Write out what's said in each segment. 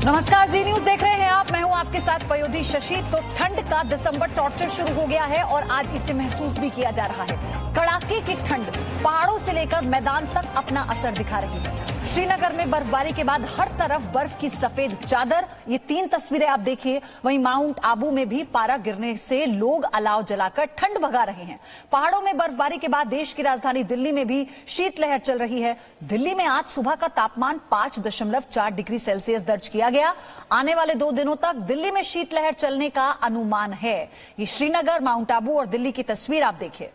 नमस्कार, जी न्यूज देख रहे हैं आप। मैं हूं आपके साथ पयोधी शशि। तो ठंड का दिसंबर टॉर्चर शुरू हो गया है और आज इसे महसूस भी किया जा रहा है। कड़ाके की ठंड पहाड़ों से लेकर मैदान तक अपना असर दिखा रही है। श्रीनगर में बर्फबारी के बाद हर तरफ बर्फ की सफेद चादर। ये 3 तस्वीरें आप देखिए। वहीं माउंट आबू में भी पारा गिरने से लोग अलाव जलाकर ठंड भगा रहे हैं। पहाड़ों में बर्फबारी के बाद देश की राजधानी दिल्ली में भी शीतलहर चल रही है। दिल्ली में आज सुबह का तापमान 5.4 डिग्री सेल्सियस दर्ज किया गया। आने वाले 2 दिनों तक दिल्ली में शीतलहर चलने का अनुमान है। ये श्रीनगर, माउंट आबू और दिल्ली की तस्वीर आप देखिए।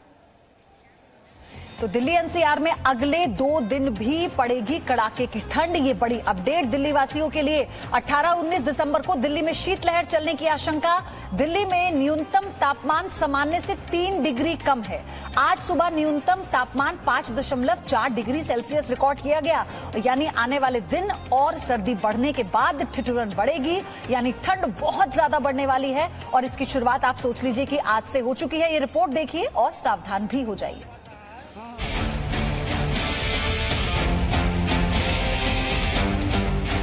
तो दिल्ली एनसीआर में अगले 2 दिन भी पड़ेगी कड़ाके की ठंड। ये बड़ी अपडेट दिल्ली वासियों के लिए। 18-19 दिसंबर को दिल्ली में शीतलहर चलने की आशंका। दिल्ली में न्यूनतम तापमान सामान्य से 3 डिग्री कम है। आज सुबह न्यूनतम तापमान 5.4 डिग्री सेल्सियस रिकॉर्ड किया गया। यानी आने वाले दिन और सर्दी बढ़ने के बाद ठिठुरन बढ़ेगी, यानी ठंड बहुत ज्यादा बढ़ने वाली है। और इसकी शुरुआत आप सोच लीजिए कि आज से हो चुकी है। ये रिपोर्ट देखिए और सावधान भी हो जाइए।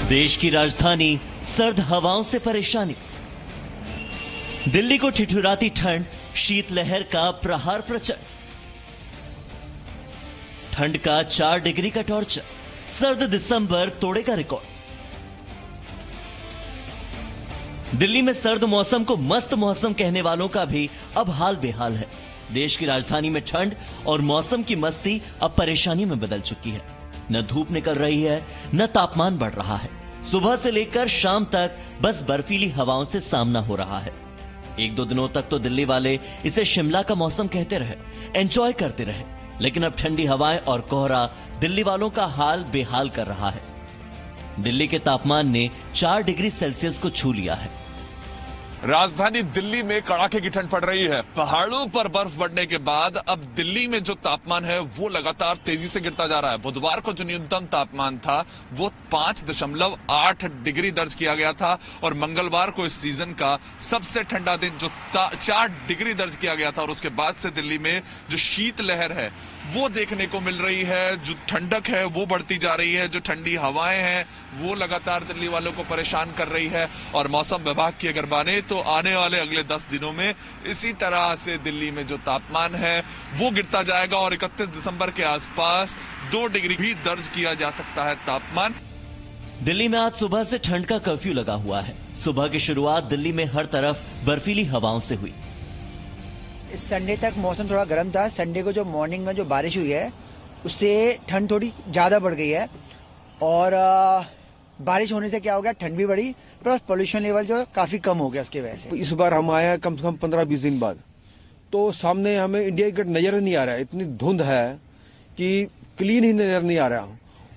देश की राजधानी सर्द हवाओं से परेशानी। दिल्ली को ठिठुराती ठंड, शीतलहर का प्रहार प्रचंड। ठंड का 4 डिग्री का टॉर्चर, सर्द दिसंबर तोड़ेगा रिकॉर्ड। दिल्ली में सर्द मौसम को मस्त मौसम कहने वालों का भी अब हाल बेहाल है। देश की राजधानी में ठंड और मौसम की मस्ती अब परेशानी में बदल चुकी है। न धूप निकल रही है, न तापमान बढ़ रहा है। सुबह से लेकर शाम तक बस बर्फीली हवाओं से सामना हो रहा है। 1-2 दिनों तक तो दिल्ली वाले इसे शिमला का मौसम कहते रहे, एंजॉय करते रहे। लेकिन अब ठंडी हवाएं और कोहरा दिल्ली वालों का हाल बेहाल कर रहा है। दिल्ली के तापमान ने 4 डिग्री सेल्सियस को छू लिया है। राजधानी दिल्ली में कड़ाके की ठंड पड़ रही है। पहाड़ों पर बर्फ बढ़ने के बाद अब दिल्ली में जो तापमान है वो लगातार तेजी से गिरता जा रहा है। बुधवार को जो न्यूनतम तापमान था वो 5.8 डिग्री दर्ज किया गया था और मंगलवार को इस सीजन का सबसे ठंडा दिन जो 4 डिग्री दर्ज किया गया था। और उसके बाद से दिल्ली में जो शीतलहर है वो देखने को मिल रही है। जो ठंडक है वो बढ़ती जा रही है। जो ठंडी हवाएं हैं वो लगातार दिल्ली वालों को परेशान कर रही है। और मौसम विभाग की अगर माने तो आने वाले अगले 10 दिनों में इसी तरह से दिल्ली में जो तापमान है वो गिरता जाएगा और 31 दिसंबर के आसपास 2 डिग्री भी दर्ज किया जा सकता है तापमान। दिल्ली में आज सुबह से ठंड का कर्फ्यू लगा हुआ है। सुबह की शुरुआत दिल्ली में हर तरफ बर्फीली हवाओं से हुई। इस संडे तक मौसम थोड़ा गर्म था। संडे को जो मॉर्निंग में जो बारिश हुई है उससे ठंड थोड़ी ज्यादा बढ़ गई है। और बारिश होने से क्या हो गया, ठंड भी बढ़ी, प्लस पोल्यूशन लेवल जो काफी कम हो गया उसकी वजह से। इस बार हम आए हैं कम से कम 15-20 दिन बाद, तो सामने हमें इंडिया गेट नजर नहीं आ रहा है। इतनी धुंध है कि क्लीन ही नजर नहीं आ रहा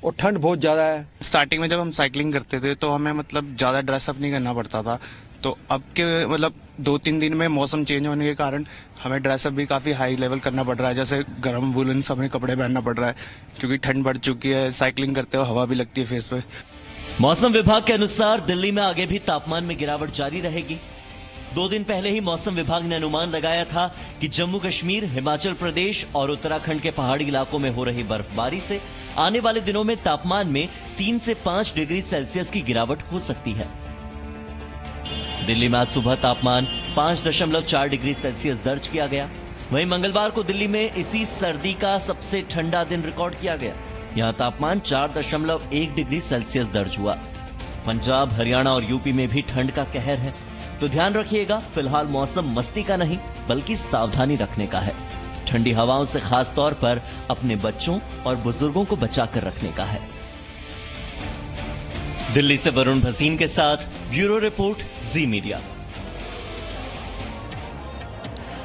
और ठंड बहुत ज्यादा है। स्टार्टिंग में जब हम साइकिलिंग करते थे तो हमें मतलब ज्यादा ड्रेसअप नहीं करना पड़ता था। तो अब के मतलब 2-3 दिन में मौसम चेंज होने के कारण हमें ड्रेसअप भी काफी हाई लेवल करना पड़ रहा है। जैसे गर्म वुलन हमें कपड़े पहनना पड़ रहा है क्योंकि ठंड बढ़ चुकी है। साइकिलिंग करते हुए हवा भी लगती है फेस पे। मौसम विभाग के अनुसार दिल्ली में आगे भी तापमान में गिरावट जारी रहेगी। 2 दिन पहले ही मौसम विभाग ने अनुमान लगाया था कि जम्मू कश्मीर, हिमाचल प्रदेश और उत्तराखंड के पहाड़ी इलाकों में हो रही बर्फबारी से आने वाले दिनों में तापमान में 3 से 5 डिग्री सेल्सियस की गिरावट हो सकती है। दिल्ली में आज सुबह तापमान 5.4 डिग्री सेल्सियस दर्ज किया गया। वहीं मंगलवार को दिल्ली में इसी सर्दी का सबसे ठंडा दिन रिकॉर्ड किया गया। यहां तापमान 4.1 डिग्री सेल्सियस दर्ज हुआ। पंजाब, हरियाणा और यूपी में भी ठंड का कहर है। तो ध्यान रखिएगा, फिलहाल मौसम मस्ती का नहीं बल्कि सावधानी रखने का है। ठंडी हवाओं से खास तौर पर अपने बच्चों और बुजुर्गों को बचाकर रखने का है। दिल्ली से वरुण भसीन के साथ ब्यूरो रिपोर्ट, जी मीडिया।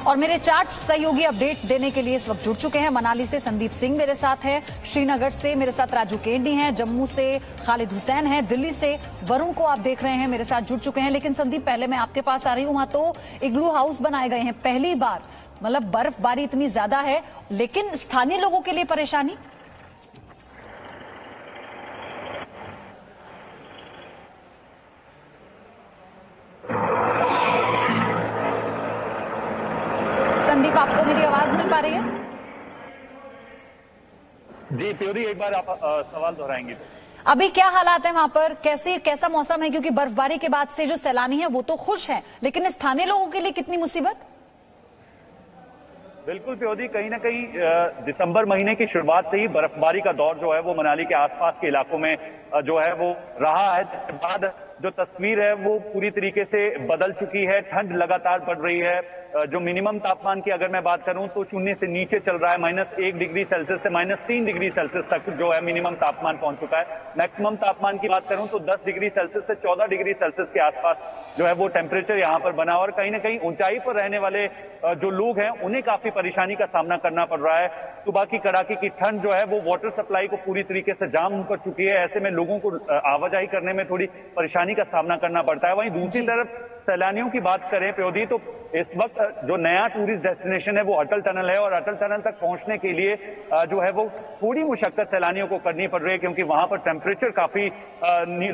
और मेरे 4 सहयोगी अपडेट देने के लिए इस वक्त जुड़ चुके हैं। मनाली से संदीप सिंह मेरे साथ है, श्रीनगर से मेरे साथ राजू केंडी हैं, जम्मू से खालिद हुसैन है, दिल्ली से वरुण को आप देख रहे हैं मेरे साथ जुड़ चुके हैं। लेकिन संदीप, पहले मैं आपके पास आ रही हूं। वहां तो इग्लू हाउस बनाए गए हैं पहली बार। मतलब बर्फबारी इतनी ज्यादा है, लेकिन स्थानीय लोगों के लिए परेशानी। संदीप, आपको मेरी आवाज मिल पा रही है? जी प्योरी, एक बार आप सवाल दोहराएंगे? अभी क्या हालात है वहां पर, कैसा मौसम है? क्योंकि बर्फबारी के बाद से जो सैलानी है वो तो खुश हैं, लेकिन स्थानीय लोगों के लिए कितनी मुसीबत? बिल्कुल प्योदी, कहीं ना कहीं दिसंबर महीने की शुरुआत से ही बर्फबारी का दौर जो है वो मनाली के आसपास के इलाकों में जो है वो रहा है। इसके बाद जो तस्वीर है वो पूरी तरीके से बदल चुकी है। ठंड लगातार बढ़ रही है। जो मिनिमम तापमान की अगर मैं बात करूं तो 0 से नीचे चल रहा है। -1 डिग्री सेल्सियस से -3 डिग्री सेल्सियस तक जो है मिनिमम तापमान पहुंच चुका है। मैक्सिमम तापमान की बात करूं तो 10 डिग्री सेल्सियस से 14 डिग्री सेल्सियस के आसपास जो है वो टेम्परेचर यहां पर बना। और कहीं ना कहीं ऊंचाई पर रहने वाले जो लोग हैं उन्हें काफी परेशानी का सामना करना पड़ रहा है। सुबह की कड़ाके की ठंड जो है वो वाटर सप्लाई को पूरी तरीके से जाम कर चुकी है। ऐसे में लोगों को आवाजाही करने में थोड़ी परेशानी का सामना करना पड़ता है। वहीं दूसरी तरफ सैलानियों की बात करें प्योदी, तो इस वक्त जो नया टूरिस्ट डेस्टिनेशन है वो अटल टनल है। और अटल टनल तक पहुंचने के लिए जो है वो थोड़ी मुशक्कत सैलानियों को करनी पड़ रही है, क्योंकि वहां पर टेम्परेचर काफी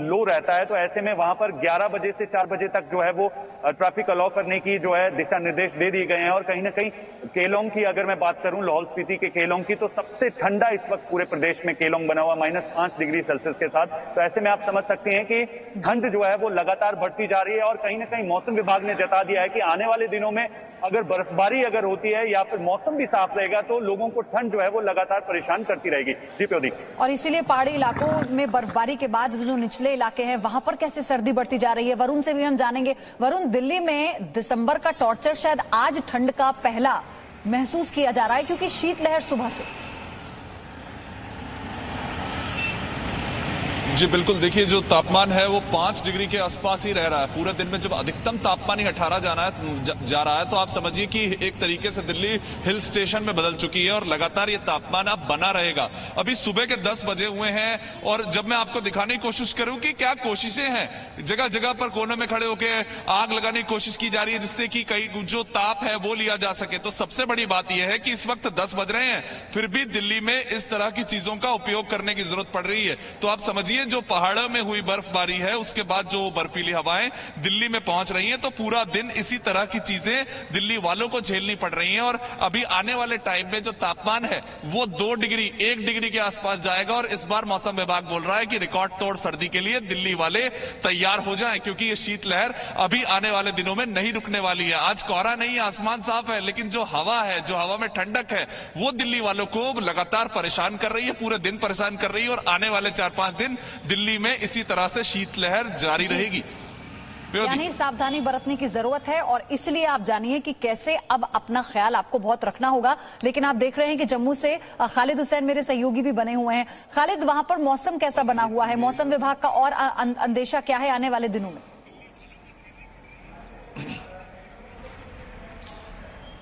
लो रहता है। तो ऐसे में वहां पर 11 बजे से 4 बजे तक जो है वो ट्रैफिक अलाउ करने की जो है दिशा निर्देश दे दिए गए हैं। और कहीं ना कहीं केलोंग की अगर मैं बात करूं, लाहौल स्पीति के केलोंग की, तो सबसे ठंडा इस वक्त पूरे प्रदेश में केलोंग बना हुआ -5 डिग्री सेल्सियस के साथ। तो ऐसे में आप समझ सकते हैं कि ठंड जो है वो लगातार बढ़ती जा रही है। और कहीं ना कहीं मौसम विभाग ने जता दिया है कि आने वाले दिनों में अगर बर्फबारी अगर होती है या फिर मौसम भी साफ रहेगा तो लोगों को ठंड जो है वो लगातार परेशान करती रहेगी। जी प्योदी। और इसीलिए पहाड़ी इलाकों में बर्फबारी के बाद जो निचले इलाके हैं वहां पर कैसे सर्दी बढ़ती जा रही है, वरुण से भी हम जानेंगे। वरुण, दिल्ली में दिसंबर का टॉर्चर शायद आज ठंड का पहला महसूस किया जा रहा है, क्योंकि शीतलहर सुबह से। जी बिल्कुल, देखिए जो तापमान है वो 5 डिग्री के आसपास ही रह रहा है पूरे दिन में। जब अधिकतम तापमान ही 18 जा रहा है तो आप समझिए कि एक तरीके से दिल्ली हिल स्टेशन में बदल चुकी है और लगातार ये तापमान अब बना रहेगा। अभी सुबह के 10 बजे हुए हैं और जब मैं आपको दिखाने की कोशिश करूं कि क्या कोशिशें हैं, जगह जगह पर कोने में खड़े होकर आग लगाने की कोशिश की जा रही है जिससे कि कहीं जो ताप है वो लिया जा सके। तो सबसे बड़ी बात यह है कि इस वक्त 10 बज रहे हैं, फिर भी दिल्ली में इस तरह की चीजों का उपयोग करने की जरूरत पड़ रही है। तो आप समझिए जो पहाड़ों में हुई बर्फबारी है उसके बाद जो बर्फीली हवाएं दिल्ली में पहुंच रही हैं, तो पूरा दिन इसी तरह की चीजें दिल्ली वालों को झेलनी पड़ रही हैं। और अभी आने वाले टाइम में जो तापमान है वो 1 डिग्री के आसपास जाएगा। और इस बार मौसम विभाग बोल रहा है कि रिकॉर्ड तोड़ सर्दी के लिए दिल्ली वाले तैयार हो जाएं, क्योंकि ये शीतलहर अभी आने वाले दिनों में नहीं रुकने वाली है। आज कोहरा नहीं है, आसमान साफ है, लेकिन जो हवा है, जो हवा में ठंडक है, वो दिल्ली वालों को लगातार परेशान कर रही है, पूरे दिन परेशान कर रही है। और आने वाले 4-5 दिन दिल्ली में इसी तरह से शीतलहर जारी रहेगी। यानी सावधानी बरतने की जरूरत है। और इसलिए आप जानिए कि कैसे अब अपना ख्याल आपको बहुत रखना होगा। लेकिन आप देख रहे हैं कि जम्मू से खालिद हुसैन मेरे सहयोगी भी बने हुए हैं। खालिद, वहां पर मौसम कैसा बना हुआ है? मौसम विभाग का और अंदेशा क्या है आने वाले दिनों में?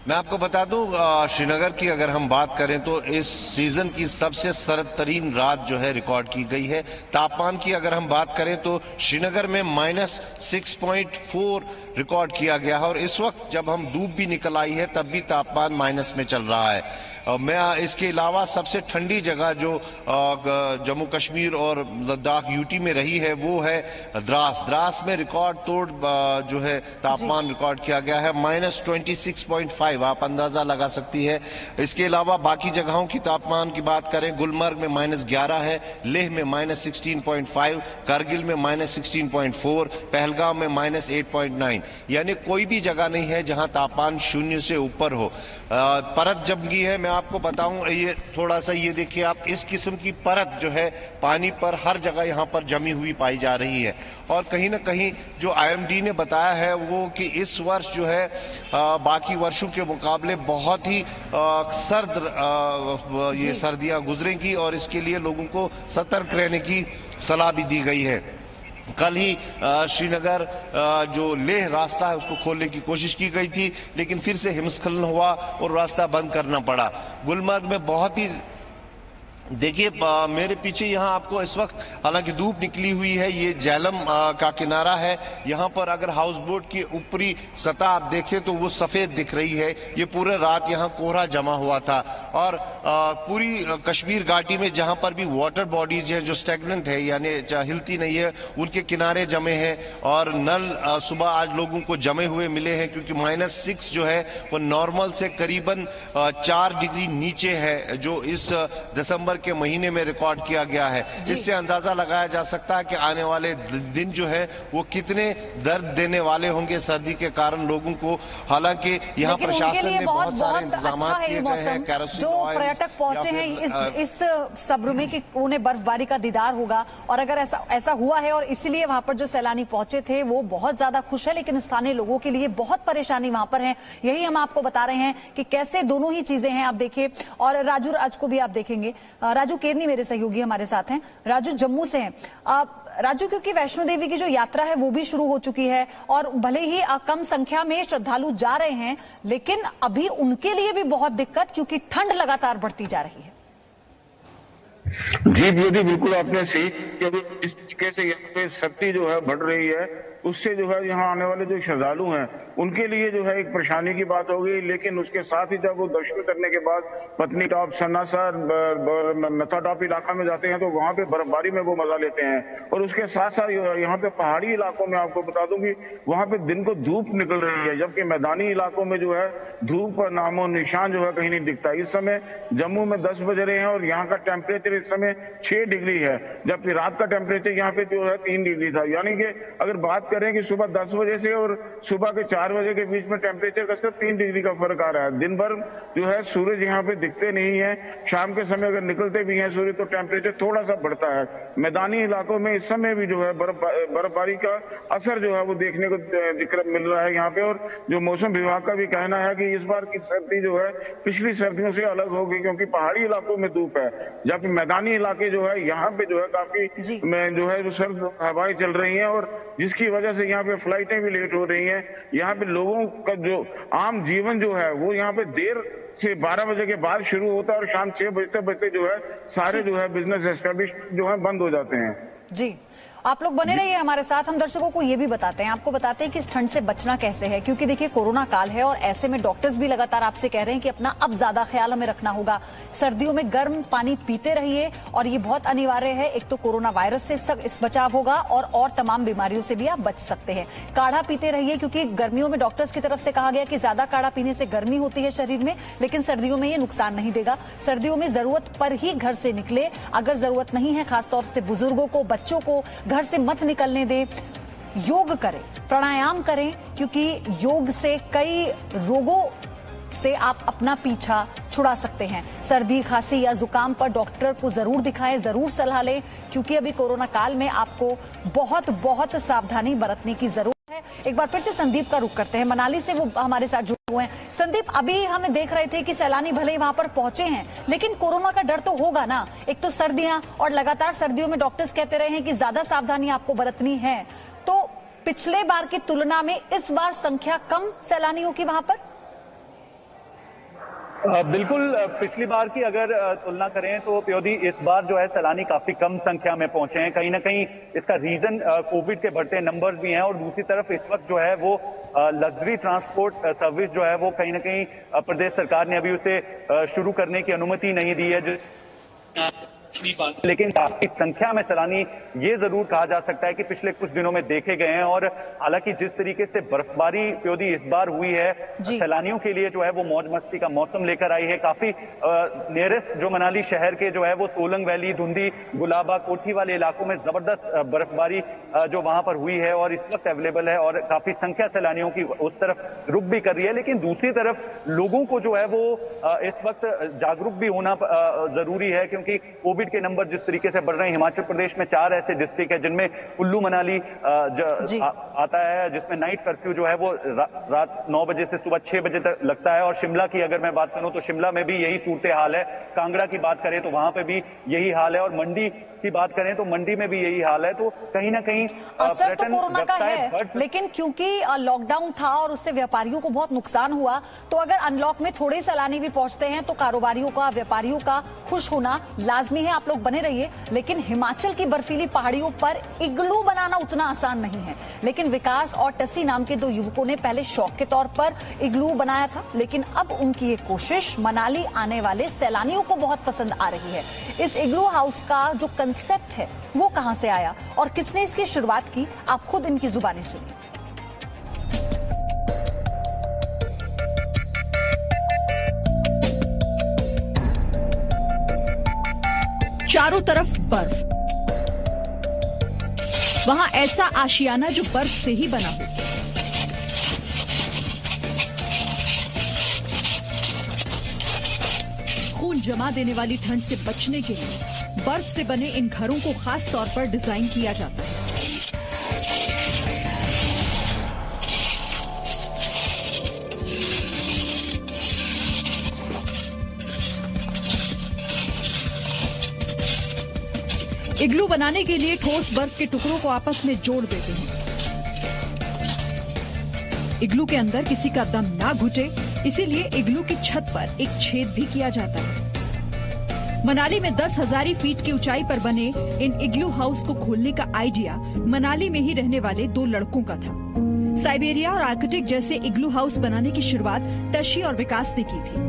मैं आपको बता दूं, श्रीनगर की अगर हम बात करें तो इस सीजन की सबसे सर्द तरीन रात जो है रिकॉर्ड की गई है। तापमान की अगर हम बात करें तो श्रीनगर में -6.4 रिकॉर्ड किया गया है। और इस वक्त जब हम धूप भी निकल आई है तब भी तापमान माइनस में चल रहा है। मैं इसके अलावा सबसे ठंडी जगह जो जम्मू कश्मीर और लद्दाख यूटी में रही है वो है द्रास में रिकॉर्ड तोड़ जो है तापमान रिकॉर्ड किया गया है, -26.5। आप अंदाजा लगा सकती है। इसके अलावा बाकी जगहों की तापमान की बात करें, गुलमर्ग में -11 है, लेह में -16.5, करगिल में -16.4, पहलगाम में -8.9। यानी कोई भी जगह नहीं है जहां तापमान 0 से ऊपर हो। परत जमगी है, मैं आपको बताऊं, ये थोड़ा सा ये देखिए आप, इस किस्म की परत जो है पानी पर हर जगह यहाँ पर जमी हुई पाई जा रही है। और कहीं ना कहीं जो IMD ने बताया है वो कि इस वर्ष जो है बाकी वर्षों के मुकाबले बहुत ही सर्द ये सर्दियां गुजरेंगी और इसके लिए लोगों को सतर्क रहने की सलाह भी दी गई है। कल ही श्रीनगर जो लेह रास्ता है उसको खोलने की कोशिश की गई थी, लेकिन फिर से हिमस्खलन हुआ और रास्ता बंद करना पड़ा। गुलमर्ग में बहुत ही देखिए मेरे पीछे यहाँ आपको इस वक्त हालांकि धूप निकली हुई है, ये झेलम का किनारा है। यहाँ पर अगर हाउस बोट की ऊपरी सतह आप देखें तो वो सफेद दिख रही है। ये पूरे रात यहाँ कोहरा जमा हुआ था। और पूरी कश्मीर घाटी में जहाँ पर भी वाटर बॉडीज हैं जो स्टेगनेंट है यानी हिलती नहीं है, उनके किनारे जमे हैं। और नल सुबह आज लोगों को जमे हुए मिले हैं, क्योंकि -6 जो है वो नॉर्मल से करीबन 4 डिग्री नीचे है, जो इस दिसंबर के महीने में रिकॉर्ड किया गया है। इससे अंदाजा लगाया जा सकता है कि आने वाले दिन जो है वो कितने दर्द देने वाले होंगे सर्दी के कारण लोगों को। हालांकि यहाँ प्रशासन ने बहुत सारे इंतजाम किए गए हैं। जो पर्यटक पहुंचे हैं इस सबरूमे की उन्हें बर्फबारी का दीदार होगा, और अगर ऐसा हुआ है और इसीलिए वहां पर जो सैलानी पहुंचे थे वो बहुत ज्यादा खुश है, लेकिन स्थानीय लोगों के लिए बहुत परेशानी वहां पर है। यही हम आपको बता रहे हैं कि कैसे दोनों ही चीजें हैं। आप देखिए, और राजू राज को भी आप देखेंगे। राजू केरनी मेरे सहयोगी हमारे साथ हैं। राजू जम्मू से हैं। राजू, क्योंकि वैष्णो देवी की जो यात्रा है वो भी शुरू हो चुकी है और भले ही कम संख्या में श्रद्धालु जा रहे हैं, लेकिन अभी उनके लिए भी बहुत दिक्कत, क्योंकि ठंड लगातार बढ़ती जा रही है। जी मोदी, बिल्कुल आपने सही, क्योंकि जिस तरीके से यहाँ पे सर्दी जो है बढ़ रही है उससे जो है यहाँ आने वाले जो श्रद्धालु हैं उनके लिए जो है एक परेशानी की बात होगी। लेकिन उसके साथ ही जब वो दर्शन करने के बाद पत्नी टॉप, सन्नासर, नथा टॉप इलाका में जाते हैं तो वहाँ पे बर्फबारी में वो मजा लेते हैं। और उसके साथ साथ यहाँ पे पहाड़ी इलाकों में आपको बता दूं कि वहाँ पे दिन को धूप निकल रही है, जबकि मैदानी इलाकों में जो है धूप का नामो निशान जो है कहीं नहीं दिखता। इस समय जम्मू में 10 बज रहे हैं और यहाँ का टेम्परेचर इस समय 6 डिग्री है, जबकि रात का टेम्परेचर यहाँ पे जो है 3 डिग्री था। यानी कि अगर बात करें कि सुबह 10 बजे से और सुबह के 4 बजे के बीच में टेम्परेचर का सिर्फ 3 डिग्री का फर्क आ रहा है। दिन भर जो है सूरज यहाँ पे दिखते नहीं है। शाम के समय अगर निकलते भी हैं सूर्य तो टेम्परेचर थोड़ा सा बढ़ता है। मैदानी इलाकों में इस समय भी जो है बर्फबारी का असर जो है वो देखने को मिल रहा है यहाँ पे। और जो मौसम विभाग का भी कहना है कि इस बार की सर्दी जो है पिछली सर्दियों से अलग होगी, क्योंकि पहाड़ी इलाकों में धूप है, जबकि मैदानी इलाके जो है यहाँ पे जो है काफी जो है सर्द हवाएं चल रही हैं, और जिसकी वजह से यहाँ पे फ्लाइटें भी लेट हो रही हैं। यहाँ पे लोगों का जो आम जीवन जो है वो यहाँ पे देर से 12 बजे के बाद शुरू होता है और शाम 6 बजे बजते जो है सारे जो है बिजनेस एस्टेब्लिश जो है बंद हो जाते हैं। जी, आप लोग बने रहिए हमारे साथ। हम दर्शकों को ये भी बताते हैं, आपको बताते हैं कि इस ठंड से बचना कैसे है, क्योंकि देखिए कोरोना काल है और ऐसे में डॉक्टर्स भी लगातार आपसे कह रहे हैं कि अपना अब ज्यादा ख्याल हमें रखना होगा। सर्दियों में गर्म पानी पीते रहिए और ये बहुत अनिवार्य है। एक तो कोरोना वायरस से इस बचाव होगा और तमाम बीमारियों से भी आप बच सकते हैं। काढ़ा पीते रहिए, क्योंकि गर्मियों में डॉक्टर्स की तरफ से कहा गया कि ज्यादा काढ़ा पीने से गर्मी होती है शरीर में, लेकिन सर्दियों में ये नुकसान नहीं देगा। सर्दियों में जरूरत पर ही घर से निकले, अगर जरूरत नहीं है खासतौर से बुजुर्गों को, बच्चों को घर से मत निकलने दे। योग करें, प्राणायाम करें, क्योंकि योग से कई रोगों से आप अपना पीछा छुड़ा सकते हैं। सर्दी, खांसी या जुकाम पर डॉक्टर को जरूर दिखाएं, जरूर सलाह लें, क्योंकि अभी कोरोना काल में आपको बहुत सावधानी बरतने की जरूरत है। एक बार फिर से संदीप का रुख करते हैं, मनाली से वो हमारे साथ जुड़े हुए हैं। संदीप, अभी हमें देख रहे थे कि सैलानी भले ही वहां पर पहुंचे हैं, लेकिन कोरोना का डर तो होगा ना। एक तो सर्दियां, और लगातार सर्दियों में डॉक्टर्स कहते रहे हैं कि ज्यादा सावधानी आपको बरतनी है। तो पिछले बार की तुलना में इस बार संख्या कम सैलानियों की वहां पर? बिल्कुल, पिछली बार की अगर तुलना करें तो प्योदी इस बार जो है सैलानी काफी कम संख्या में पहुंचे हैं। कहीं ना कहीं इसका रीजन कोविड के बढ़ते नंबर्स भी हैं, और दूसरी तरफ इस वक्त जो है वो लग्जरी ट्रांसपोर्ट सर्विस जो है वो कहीं ना कहीं प्रदेश सरकार ने अभी उसे शुरू करने की अनुमति नहीं दी है। लेकिन काफी संख्या में सैलानी ये जरूर कहा जा सकता है कि पिछले कुछ दिनों में देखे गए हैं। और हालांकि जिस तरीके से बर्फबारी प्योदी इस बार हुई है, सैलानियों के लिए जो है वो मौज मस्ती का मौसम लेकर आई है। काफी नियरेस्ट जो मनाली शहर के जो है वो सोलंग वैली, धुंधी, गुलाबा, कोठी वाले इलाकों में जबरदस्त बर्फबारी जो वहां पर हुई है और इस वक्त अवेलेबल है, और काफी संख्या सैलानियों की उस तरफ रुक भी कर रही है। लेकिन दूसरी तरफ लोगों को जो है वो इस वक्त जागरूक भी होना जरूरी है, क्योंकि कोविड के नंबर जिस तरीके से बढ़ रहे हैं। हिमाचल प्रदेश में 4 ऐसे डिस्ट्रिक्ट है जिनमें कुल्लू मनाली आता है, जिसमें नाइट कर्फ्यू जो है वो रात 9 बजे से सुबह 6 बजे तक लगता है। और शिमला की अगर मैं बात करूं तो शिमला में भी यही सूरत हाल है। कांगड़ा की बात करें तो वहां पे भी यही हाल है, और मंडी की बात करें तो मंडी में भी यही हाल है। तो कहीं ना कहीं असर तो कोरोना का है, लेकिन क्योंकि लॉकडाउन था और उससे व्यापारियों को बहुत नुकसान हुआ, तो अगर अनलॉक में थोड़े सैलानी भी पहुंचते हैं तो कारोबारियों का, व्यापारियों का खुश होना लाजमी है। आप लोग बने रहिए। लेकिन हिमाचल की बर्फीली पहाड़ियों पर इग्लू बनाना उतना आसान नहीं है। लेकिन विकास और टसी नाम के 2 युवकों ने पहले शौक के तौर पर इग्लू बनाया था, लेकिन अब उनकी ये कोशिश मनाली आने वाले सैलानियों को बहुत पसंद आ रही है। इस इग्लू हाउस का जो कंसेप्ट है वो कहां से आया और किसने इसकी शुरुआत की, आप खुद इनकी जुबानी सुनिए। चारों तरफ बर्फ, वहां ऐसा आशियाना जो बर्फ से ही बना हो। खून जमा देने वाली ठंड से बचने के लिए बर्फ से बने इन घरों को खास तौर पर डिजाइन किया जाता है। इग्लू बनाने के लिए ठोस बर्फ के टुकड़ों को आपस में जोड़ देते हैं। इग्लू के अंदर किसी का दम ना घुटे, इसीलिए इग्लू की छत पर एक छेद भी किया जाता है। मनाली में 10,000 फीट की ऊंचाई पर बने इन इग्लू हाउस को खोलने का आइडिया मनाली में ही रहने वाले 2 लड़कों का था। साइबेरिया और आर्कटिक जैसे इग्लू हाउस बनाने की शुरुआत टशी और विकास ने की थी।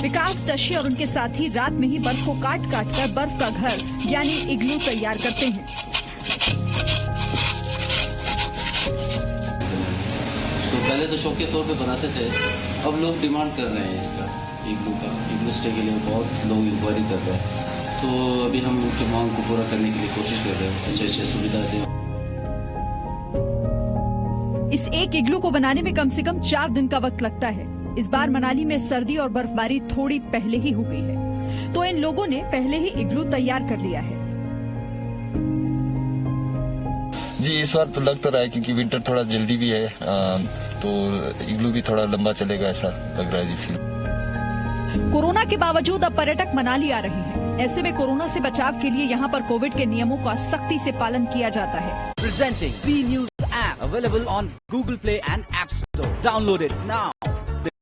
विकास, टशी और उनके साथी रात में ही बर्फ को काट काट कर बर्फ का घर यानी इग्लू तैयार करते हैं। तो पहले तो शौक के तौर पे बनाते थे, अब लोग डिमांड कर रहे हैं इसका, इग्लू स्टे के लिए बहुत लोग इंक्वायरी कर रहे हैं। तो अभी हम उनकी मांग को पूरा करने के लिए कोशिश कर रहे हैं, अच्छे सुविधा दें। इस एक इग्लू को बनाने में कम से कम 4 दिन का वक्त लगता है। इस बार मनाली में सर्दी और बर्फबारी थोड़ी पहले ही हो गई है, तो इन लोगों ने पहले ही इग्लू तैयार कर लिया है। जी इस बार तो लग तो रहा है क्योंकि विंटर थोड़ा जल्दी भी है, तो इग्लू भी थोड़ा लंबा चलेगा ऐसा लग रहा है जी। फिर कोरोना के बावजूद अब पर्यटक मनाली आ रहे हैं। ऐसे में कोरोना से बचाव के लिए यहाँ पर कोविड के नियमों का सख्ती से पालन किया जाता है। Presenting B News app available on Google Play and App Store. Download it now.